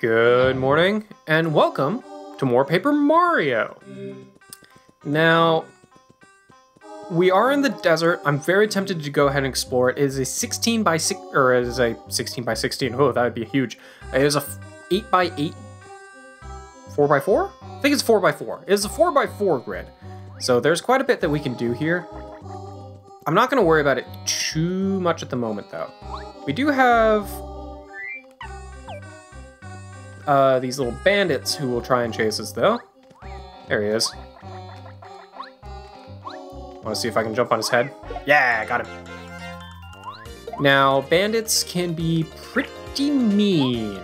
Good morning, and welcome to more Paper Mario. Now, we are in the desert. I'm very tempted to go ahead and explore it. It is a 16 by 6, or it is a 16 by 16. Oh, that would be huge. It is a 8 by 8, 4 by 4? I think it's 4 by 4. It is a 4 by 4 grid. So there's quite a bit that we can do here. I'm not going to worry about it too much at the moment, though. We do have these little bandits who will try and chase us, though. There he is. Want to see if I can jump on his head? Yeah, got him. Now, bandits can be pretty mean.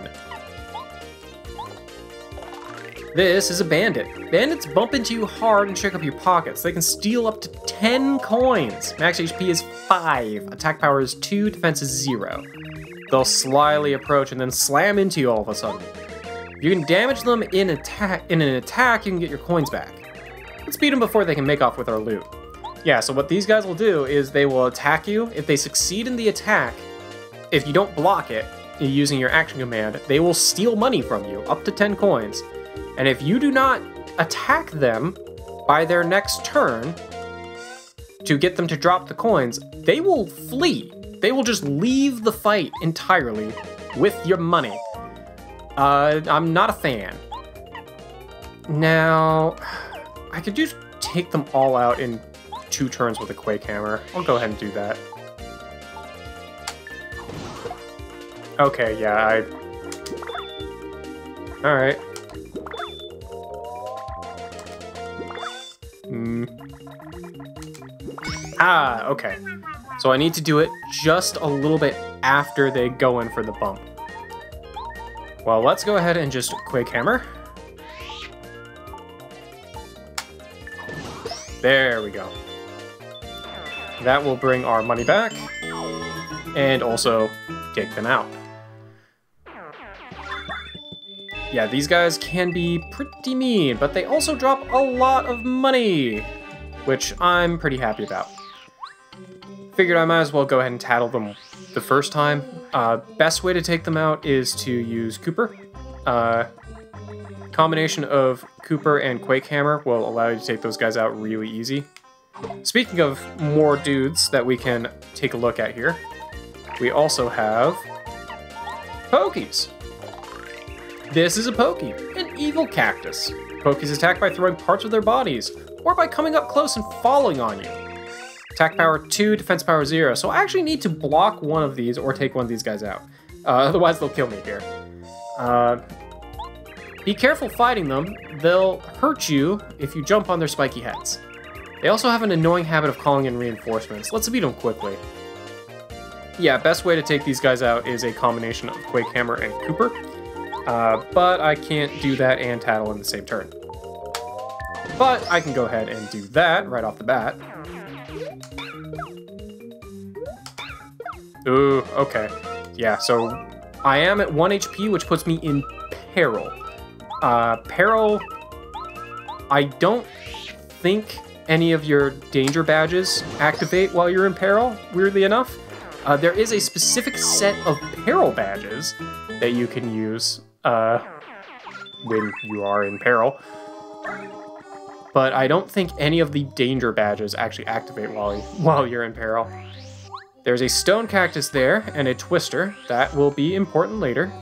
This is a bandit. Bandits bump into you hard and shake up your pockets. They can steal up to 10 coins. Max HP is 5. Attack power is 2. Defense is 0. They'll slyly approach and then slam into you all of a sudden. If you can damage them in an attack, you can get your coins back. Let's beat them before they can make off with our loot. Yeah, so what these guys will do is they will attack you. If they succeed in the attack, if you don't block it using your action command, they will steal money from you, up to 10 coins. And if you do not attack them by their next turn to get them to drop the coins, they will flee. They will just leave the fight entirely with your money. I'm not a fan. Now, I could just take them all out in 2 turns with a Quake Hammer. I'll go ahead and do that. Okay, yeah, Alright. Okay. So I need to do it just a little bit after they go in for the bump. Well, let's go ahead and just Quake Hammer. There we go. That will bring our money back, and also take them out. Yeah, these guys can be pretty mean, but they also drop a lot of money, which I'm pretty happy about. Figured I might as well go ahead and tattle them the first time. Best way to take them out is to use Cooper. Combination of Cooper and Quake Hammer will allow you to take those guys out really easy. Speaking of more dudes that we can take a look at here, we also have Pokies. This is a Pokey, an evil cactus. Pokies attack by throwing parts of their bodies, or by coming up close and falling on you. Attack power 2, defense power 0. So I actually need to block one of these or take one of these guys out. Otherwise they'll kill me here. Be careful fighting them. They'll hurt you if you jump on their spiky heads. They also have an annoying habit of calling in reinforcements. Let's beat them quickly. Yeah, best way to take these guys out is a combination of Quake Hammer and Cooper. But I can't do that and tattle in the same turn. But I can go ahead and do that right off the bat. Ooh, okay. Yeah, so I am at 1 HP, which puts me in peril. Peril, I don't think any of your danger badges activate while you're in peril, weirdly enough. There is a specific set of peril badges that you can use when you are in peril. But I don't think any of the danger badges actually activate while you're in peril. There's a stone cactus there, and a twister. That will be important later.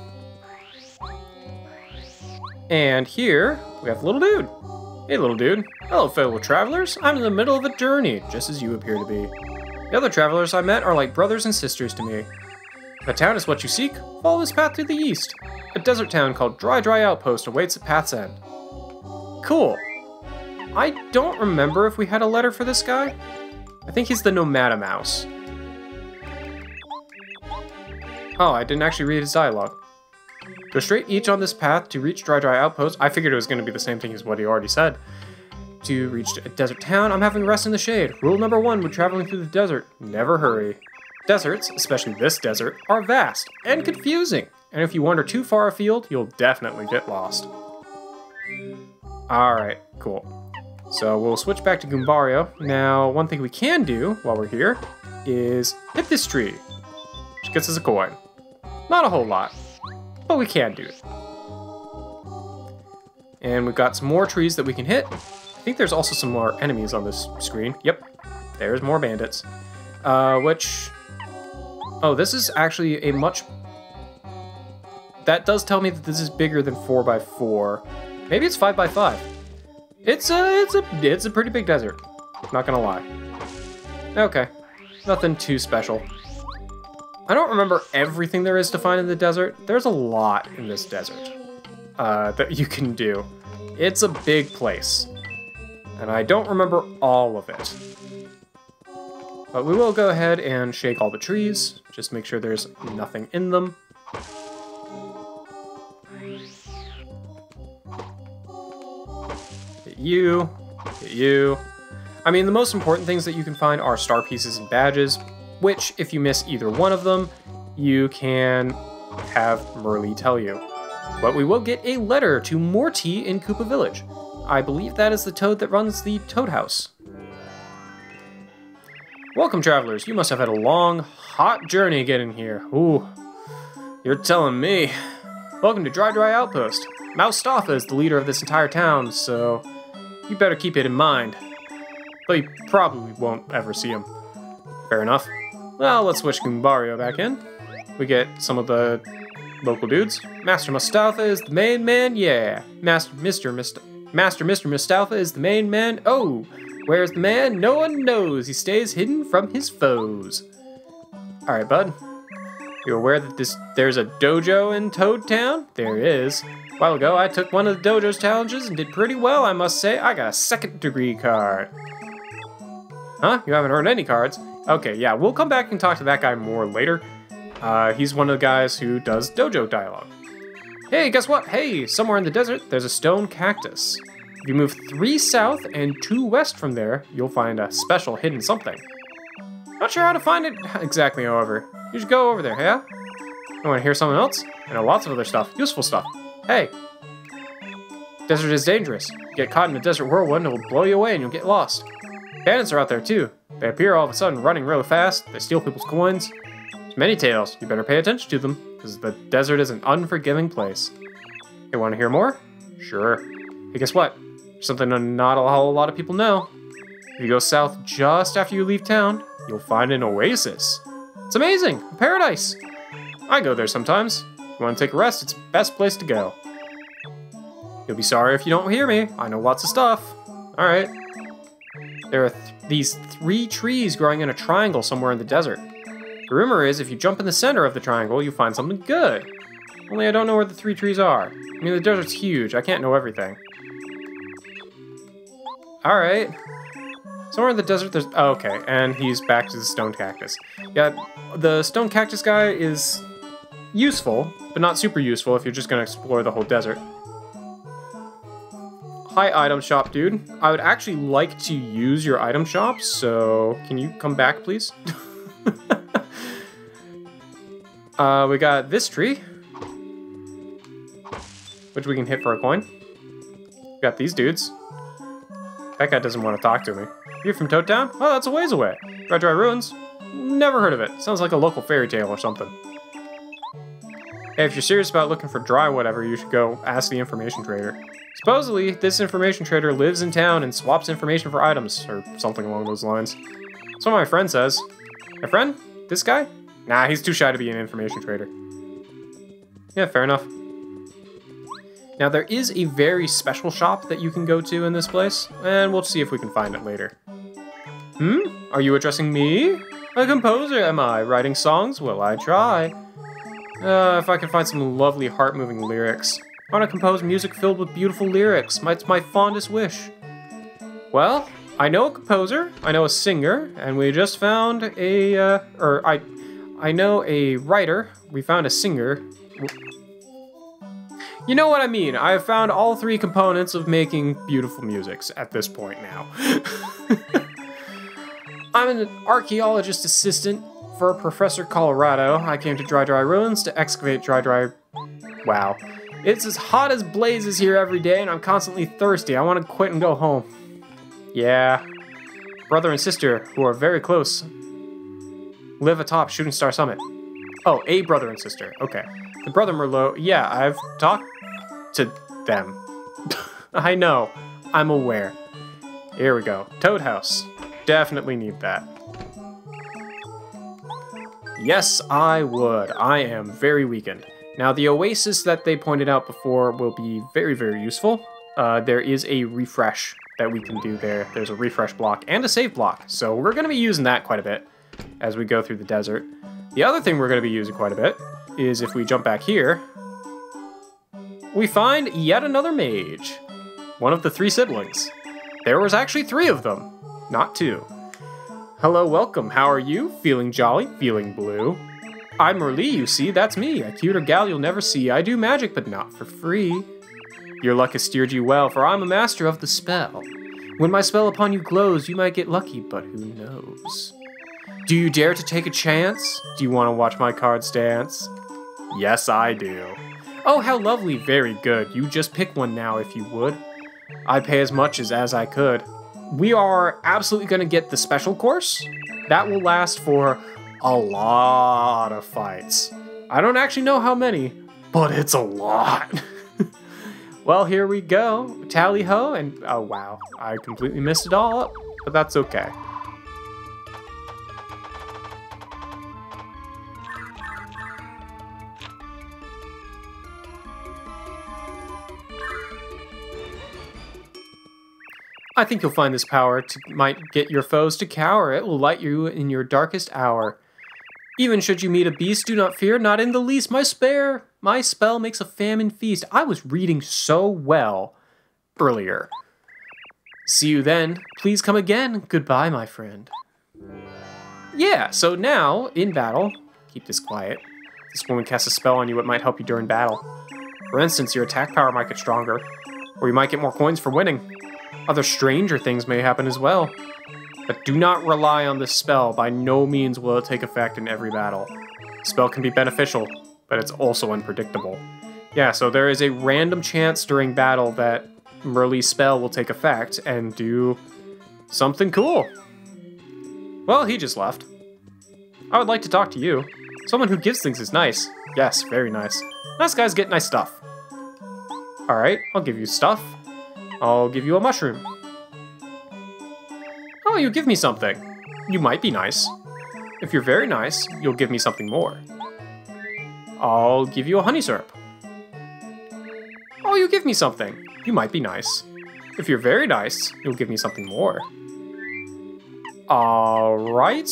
And here, we have little dude. Hey, little dude. Hello, fellow travelers. I'm in the middle of a journey, just as you appear to be. The other travelers I met are like brothers and sisters to me. If a town is what you seek, follow this path to the east. A desert town called Dry Outpost awaits at path's end. Cool. I don't remember if we had a letter for this guy. I think he's the Nomada Mouse. Oh, I didn't actually read his dialogue. Go straight each on this path to reach Dry Outpost. I figured it was going to be the same thing as what he already said. To reach a desert town, I'm having rest in the shade. Rule number 1 when traveling through the desert, never hurry. Deserts, especially this desert, are vast and confusing. And if you wander too far afield, you'll definitely get lost. Alright, cool. So we'll switch back to Goombario. Now, one thing we can do while we're here is hit this tree, which gets us a coin. Not a whole lot, but we can do it. And we've got some more trees that we can hit. I think there's also some more enemies on this screen. Yep, there's more bandits. Oh, this is actually a much... That does tell me that this is bigger than 4x4. Maybe it's 5x5. It's a pretty big desert. Not gonna lie. Okay, nothing too special. I don't remember everything there is to find in the desert. There's a lot in this desert that you can do. It's a big place, and I don't remember all of it. But we will go ahead and shake all the trees. Just make sure there's nothing in them. Hit you. Hit you. I mean, the most important things that you can find are star pieces and badges, which, if you miss either one of them, you can have Merlee tell you. But we will get a letter to Morty in Koopa Village. I believe that is the toad that runs the Toad House. Welcome, travelers. You must have had a long, hot journey getting here. Ooh, you're telling me. Welcome to Dry Outpost. Moustafa is the leader of this entire town, so you better keep it in mind. Though you probably won't ever see him. Fair enough. Well, let's switch Goombario back in. We get some of the local dudes. Master Mustafa is the main man, yeah. Master Mr. Mustafa is the main man. Oh, where's the man? No one knows. He stays hidden from his foes. Alright, bud. You aware that there's a dojo in Toad Town? There is. A while ago, I took one of the dojo's challenges and did pretty well, I must say. I got a 2nd degree card. Huh? You haven't earned any cards? Okay, yeah, we'll come back and talk to that guy more later. He's one of the guys who does dojo dialogue. Hey, guess what? Hey, somewhere in the desert, there's a stone cactus. If you move 3 south and 2 west from there, you'll find a special hidden something. Not sure how to find it exactly, however. You should go over there, yeah? You want to hear something else? I know lots of other stuff, useful stuff. Hey, desert is dangerous. You get caught in a desert whirlwind, it will blow you away and you'll get lost. Bandits are out there too. They appear all of a sudden running really fast. They steal people's coins. There's many tales. You better pay attention to them, because the desert is an unforgiving place. You want to hear more? Sure. Hey, guess what? Something not a whole lot of people know. If you go south just after you leave town, you'll find an oasis. It's amazing. A paradise. I go there sometimes. If you want to take a rest, it's the best place to go. You'll be sorry if you don't hear me. I know lots of stuff. Alright. There are these 3 trees growing in a triangle somewhere in the desert. The rumor is if you jump in the center of the triangle, you'll find something good. Only I don't know where the 3 trees are. I mean, the desert's huge. I can't know everything. Alright. Somewhere in the desert there's... Oh, okay, and he's back to the stone cactus. Yeah, the stone cactus guy is useful, but not super useful if you're just going to explore the whole desert. Hi, item shop dude. I would actually like to use your item shop, so can you come back, please? We got this tree, which we can hit for a coin. We got these dudes. That guy doesn't want to talk to me. You're from Toad Town? Oh, that's a ways away. Dry Ruins? Never heard of it. Sounds like a local fairy tale or something. Hey, if you're serious about looking for dry whatever, you should go ask the information trader. Supposedly, this information trader lives in town and swaps information for items, or something along those lines. That's what my friend says. My friend? This guy? Nah, he's too shy to be an information trader. Yeah, fair enough. Now, there is a very special shop that you can go to in this place, and we'll see if we can find it later. Are you addressing me? A composer, am I? Writing songs? Well, I try. If I can find some lovely, heart-moving lyrics. I want to compose music filled with beautiful lyrics. It's my fondest wish. Well, I know a composer, I know a singer, and we just found a, I know a writer. We found a singer. You know what I mean. I have found all 3 components of making beautiful music at this point now. I'm an archaeologist assistant for Professor Colorado. I came to Dry Ruins to excavate Wow. It's as hot as blazes here every day, and I'm constantly thirsty. I want to quit and go home. Yeah. Brother and sister, who are very close, live atop Shooting Star Summit. Oh, a brother and sister. Okay. The brother Merlot, yeah, I've talked to them. I know. I'm aware. Here we go. Toad House. Definitely need that. Yes, I would. I am very weakened. Now, the oasis that they pointed out before will be very, very useful. There is a refresh that we can do there. There's a refresh block and a save block. So we're going to be using that quite a bit as we go through the desert. The other thing we're going to be using quite a bit is if we jump back here, we find yet another mage. One of the 3 siblings. There was actually 3 of them, not 2. Hello, welcome. How are you? Feeling jolly? Feeling blue? I'm Merlee, you see. That's me. A cuter gal you'll never see. I do magic, but not for free. Your luck has steered you well, for I'm a master of the spell. When my spell upon you glows, you might get lucky, but who knows? Do you dare to take a chance? Do you want to watch my cards dance? Yes, I do. Oh, how lovely. Very good. You just pick one now, if you would. I pay as much as I could. We are absolutely going to get the special course. That will last for a lot of fights. I don't actually know how many, but it's a lot. Well, here we go. Tally-ho, and oh wow, I completely messed it all up, but that's okay. I think you'll find this power might get your foes to cower. It will light you in your darkest hour. Even should you meet a beast, do not fear, not in the least. My spell makes a famine feast. I was reading so well earlier. See you then. Please come again. Goodbye, my friend. Yeah, so now, in battle, keep this quiet. This woman casts a spell on you. It might help you during battle. For instance, your attack power might get stronger, or you might get more coins for winning. Other stranger things may happen as well. But do not rely on this spell. By no means will it take effect in every battle. The spell can be beneficial, but it's also unpredictable. Yeah, so there is a random chance during battle that Merlee's spell will take effect and do something cool. Well, he just left. I would like to talk to you. Someone who gives things is nice. Yes, very nice. Nice guys get nice stuff. Alright, I'll give you stuff. I'll give you a mushroom. Oh, you give me something. You might be nice. If you're very nice, you'll give me something more. I'll give you a honey syrup. Oh, you give me something. You might be nice. If you're very nice, you'll give me something more. Alright.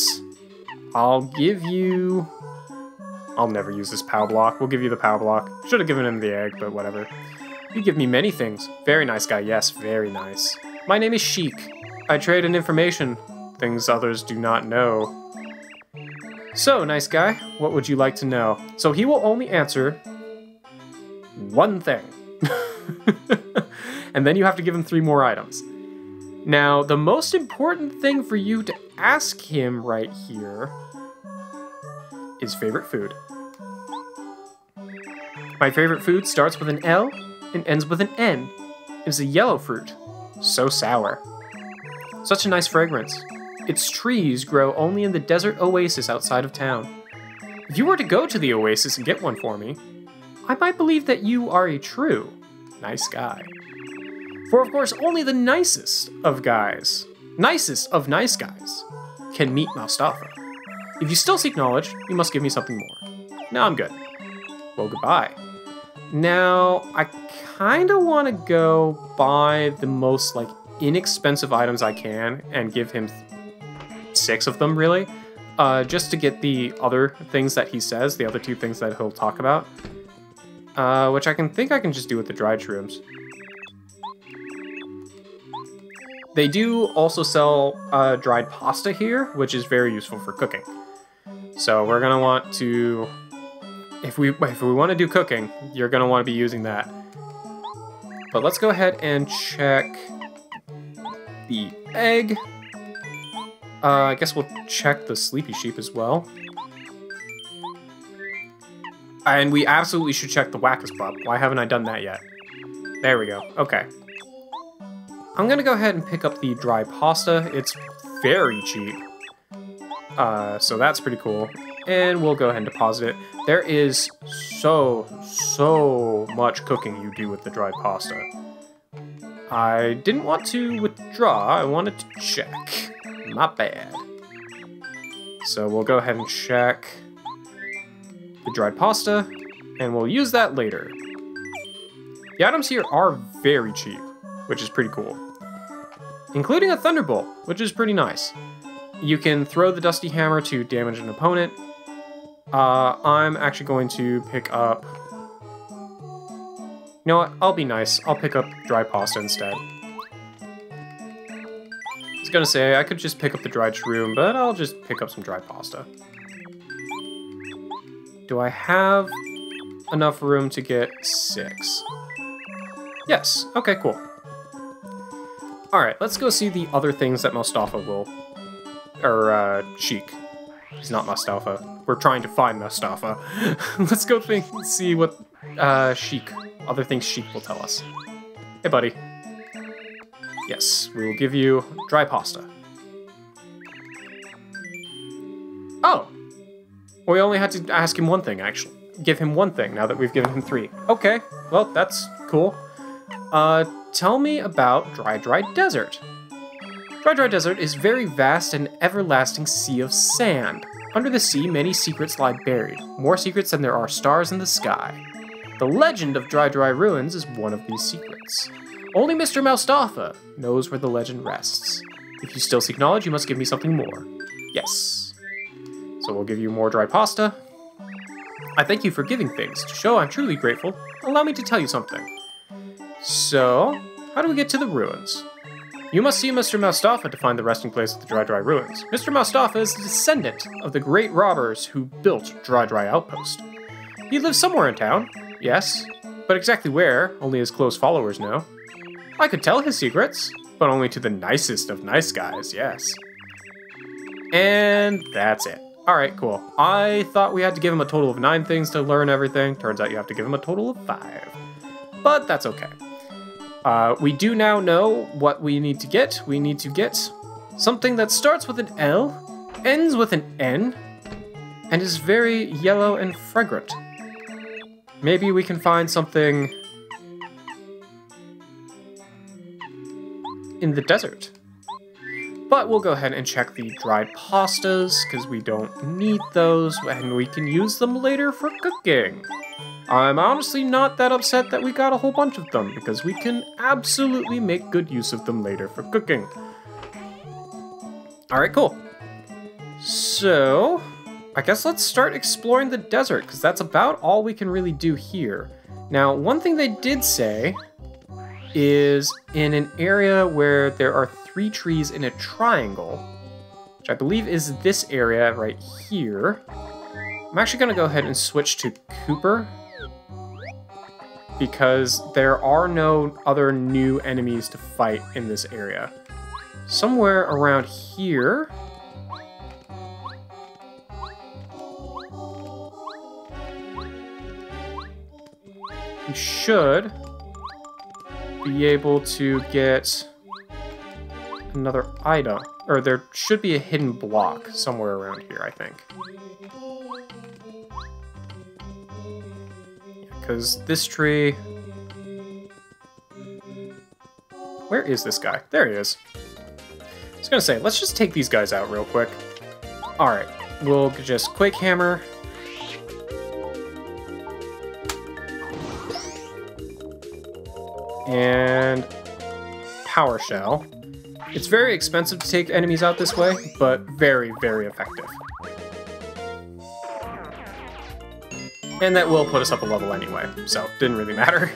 I'll give you... I'll never use this POW block. We'll give you the POW block. Should have given him the egg, but whatever. You give me many things. Very nice guy, yes, very nice. My name is Sheik. I trade in information, things others do not know. So, nice guy, what would you like to know? So he will only answer one thing. And then you have to give him 3 more items. Now, the most important thing for you to ask him right here is favorite food. My favorite food starts with an L and ends with an N. It's a yellow fruit. So sour. Such a nice fragrance. Its trees grow only in the desert oasis outside of town. If you were to go to the oasis and get one for me, I might believe that you are a true nice guy. For of course, only the nicest of nice guys, can meet Mustafa. If you still seek knowledge, you must give me something more. Now I'm good. Well, goodbye. Now, I kind of want to go buy the most, inexpensive items I can and give him 6 of them, really. Just to get the other things that he says, the other 2 things that he'll talk about. Which I can just do with the dried shrooms. They do also sell dried pasta here, which is very useful for cooking. So we're going to want to... If we want to do cooking, you're going to want to be using that. But let's go ahead and check the egg. I guess we'll check the sleepy sheep as well. And we absolutely should check the Wackus pup. Why haven't I done that yet? There we go. Okay. I'm going to go ahead and pick up the dry pasta. It's very cheap. So that's pretty cool. And we'll go ahead and deposit it. There is so much cooking you do with the dried pasta. I didn't want to withdraw, I wanted to check. My bad. So we'll go ahead and check the dried pasta, and we'll use that later. The items here are very cheap, which is pretty cool. Including a thunderbolt, which is pretty nice. You can throw the dusty hammer to damage an opponent. I'm actually going to pick up... You know what? I'll be nice. I'll pick up dry pasta instead. I was gonna say, I could just pick up the dried shroom, but I'll just pick up some dry pasta. Do I have enough room to get 6? Yes. Okay, cool. Alright, let's go see the other things that Mustafa will... Or, Sheik. He's not Mustafa. We're trying to find Mustafa. Let's go see what, Sheik... Other things Sheik will tell us. Hey, buddy. Yes, we will give you dry pasta. Oh! We only had to ask him one thing, actually. Give him one thing, now that we've given him 3. Okay, well, that's cool. Tell me about Dry Desert. Dry Desert is very vast and everlasting sea of sand. Under the sea, many secrets lie buried, more secrets than there are stars in the sky. The legend of Dry Ruins is one of these secrets. Only Mr. Mustafa knows where the legend rests. If you still seek knowledge, you must give me something more. Yes. So we'll give you more dry pasta. I thank you for giving things. To show I'm truly grateful, allow me to tell you something. So, how do we get to the ruins? You must see Mr. Mustafa to find the resting place of the Dry Ruins. Mr. Mustafa is the descendant of the great robbers who built Dry Outpost. He lives somewhere in town, yes, but exactly where, only his close followers know. I could tell his secrets, but only to the nicest of nice guys, yes. And that's it. Alright, cool. I thought we had to give him a total of 9 things to learn everything. Turns out you have to give him a total of 5. But that's okay. We do now know what we need to get. We need to get something that starts with an L, ends with an N, and is very yellow and fragrant. Maybe we can find something in the desert. But we'll go ahead and check the dried pastas, because we don't need those, and we can use them later for cooking. I'm honestly not that upset that we got a whole bunch of them, because we can absolutely make good use of them later for cooking. Alright, cool. So, I guess let's start exploring the desert, because that's about all we can really do here. Now, one thing they did say is in an area where there are 3 trees in a triangle, which I believe is this area right here. I'm actually going to go ahead and switch to Cooper, because there are no other new enemies to fight in this area. Somewhere around here, we should be able to get another item, or there should be a hidden block somewhere around here, I think. Because this tree... Where is this guy? There he is. I was gonna say, let's just take these guys out real quick. Alright, we'll just Quake Hammer. And Power Shell. It's very expensive to take enemies out this way, but very, very effective. And that will put us up a level anyway, so didn't really matter.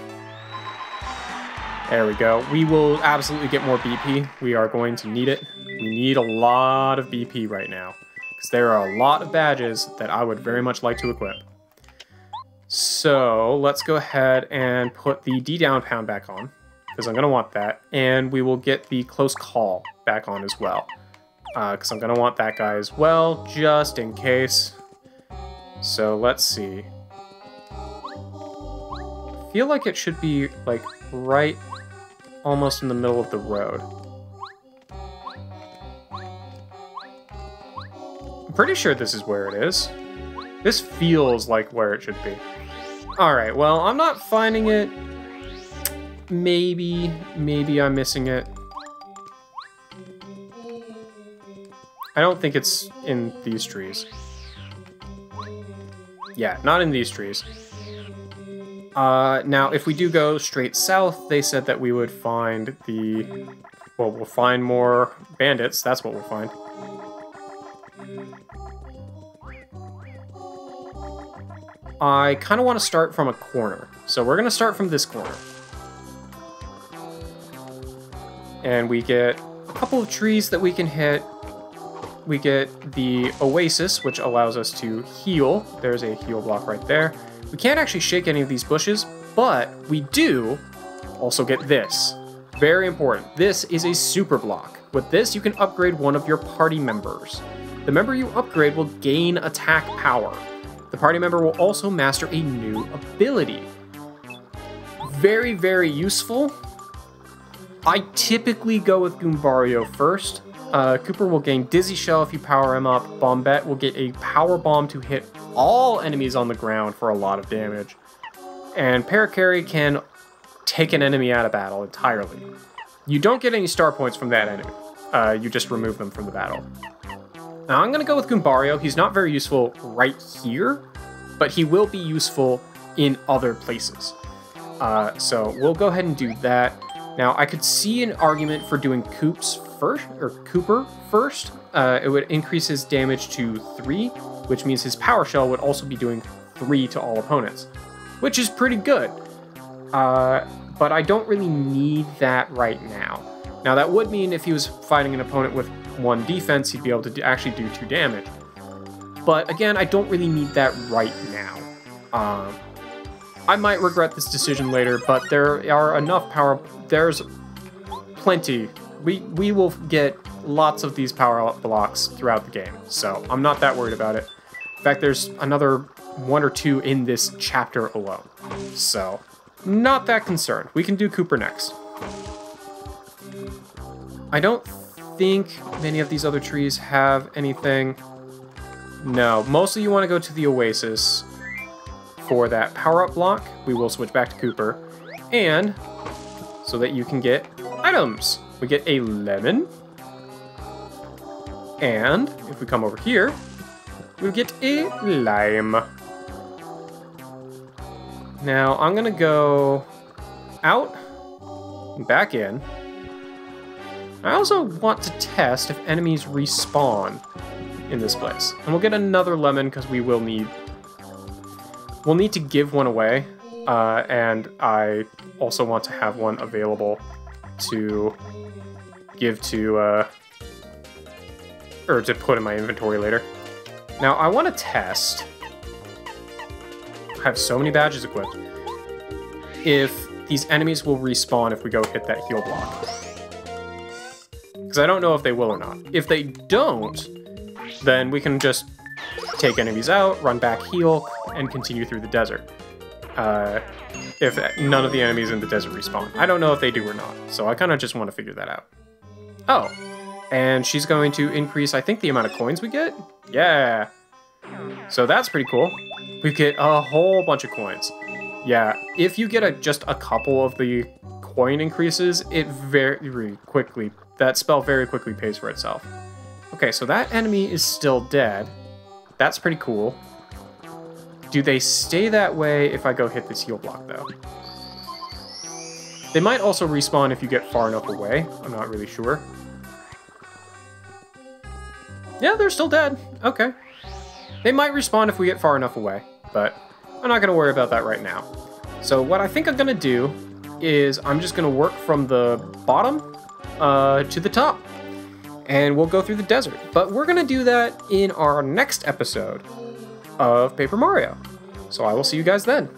There we go. We will absolutely get more BP. We are going to need it. We need a lot of BP right now, because there are a lot of badges that I would very much like to equip. So let's go ahead and put the D down pound back on, because I'm going to want that. And we will get the close call back on as well, because I'm going to want that guy as well, just in case. So let's see. I feel like it should be like right almost in the middle of the road. I'm pretty sure this is where it is. This feels like where it should be. Alright, well, I'm not finding it maybe I'm missing it. I don't think it's in these trees. Yeah, not in these trees. Now, if we do go straight south, they said that we would find the... Well, we'll find more bandits. That's what we'll find. I kind of want to start from a corner. So we're going to start from this corner. And we get a couple of trees that we can hit. We get the oasis, which allows us to heal. There's a heal block right there. We can't actually shake any of these bushes, but we do also get this. Very important. This is a super block. With this, you can upgrade one of your party members. The member you upgrade will gain attack power. The party member will also master a new ability. Very, very useful. I typically go with Goombario first. Cooper will gain Dizzy Shell if you power him up. Bombette will get a Power Bomb to hit all enemies on the ground for a lot of damage. And Parakarry can take an enemy out of battle entirely. You don't get any star points from that enemy. You just remove them from the battle. Now I'm going to go with Goombario. He's not very useful right here, but he will be useful in other places. So we'll go ahead and do that. Now I could see an argument for doing Cooper first. It would increase his damage to 3, which means his Power Shell would also be doing 3 to all opponents, which is pretty good. But I don't really need that right now. Now that would mean if he was fighting an opponent with 1 defense, he'd be able to actually do 2 damage. But again, I don't really need that right now. I might regret this decision later, but there are enough power. There's plenty. We will get lots of these power blocks throughout the game, so I'm not that worried about it. In fact, there's another 1 or 2 in this chapter alone, so not that concerned. We can do Cooper next. I don't think many of these other trees have anything. No, mostly you want to go to the Oasis for that power-up block. We will switch back to Cooper, and so that you can get items. We get a lemon, and if we come over here, we get a lime. Now I'm gonna go out and back in. I also want to test if enemies respawn in this place, and we'll get another lemon because we'll need to give one away, and I also want to have one available to give to, or to put in my inventory later. Now, I want to test, I have so many badges equipped, if these enemies will respawn if we go hit that heal block. Because I don't know if they will or not. If they don't, then we can just take enemies out, run back, heal, and continue through the desert. If none of the enemies in the desert respawn. I don't know if they do or not, so I kind of just want to figure that out. Oh, and she's going to increase, I think, the amount of coins we get? Yeah. So that's pretty cool. We get a whole bunch of coins. Yeah, if you get just a couple of the coin increases, it very quickly, that spell very quickly pays for itself. Okay, so that enemy is still dead. That's pretty cool. Do they stay that way if I go hit this heal block, though? They might also respawn if you get far enough away. I'm not really sure. Yeah, they're still dead. Okay. They might respawn if we get far enough away, but I'm not going to worry about that right now. So what I think I'm going to do is I'm just going to work from the bottom to the top, and we'll go through the desert. But we're going to do that in our next episode of Paper Mario. So I will see you guys then.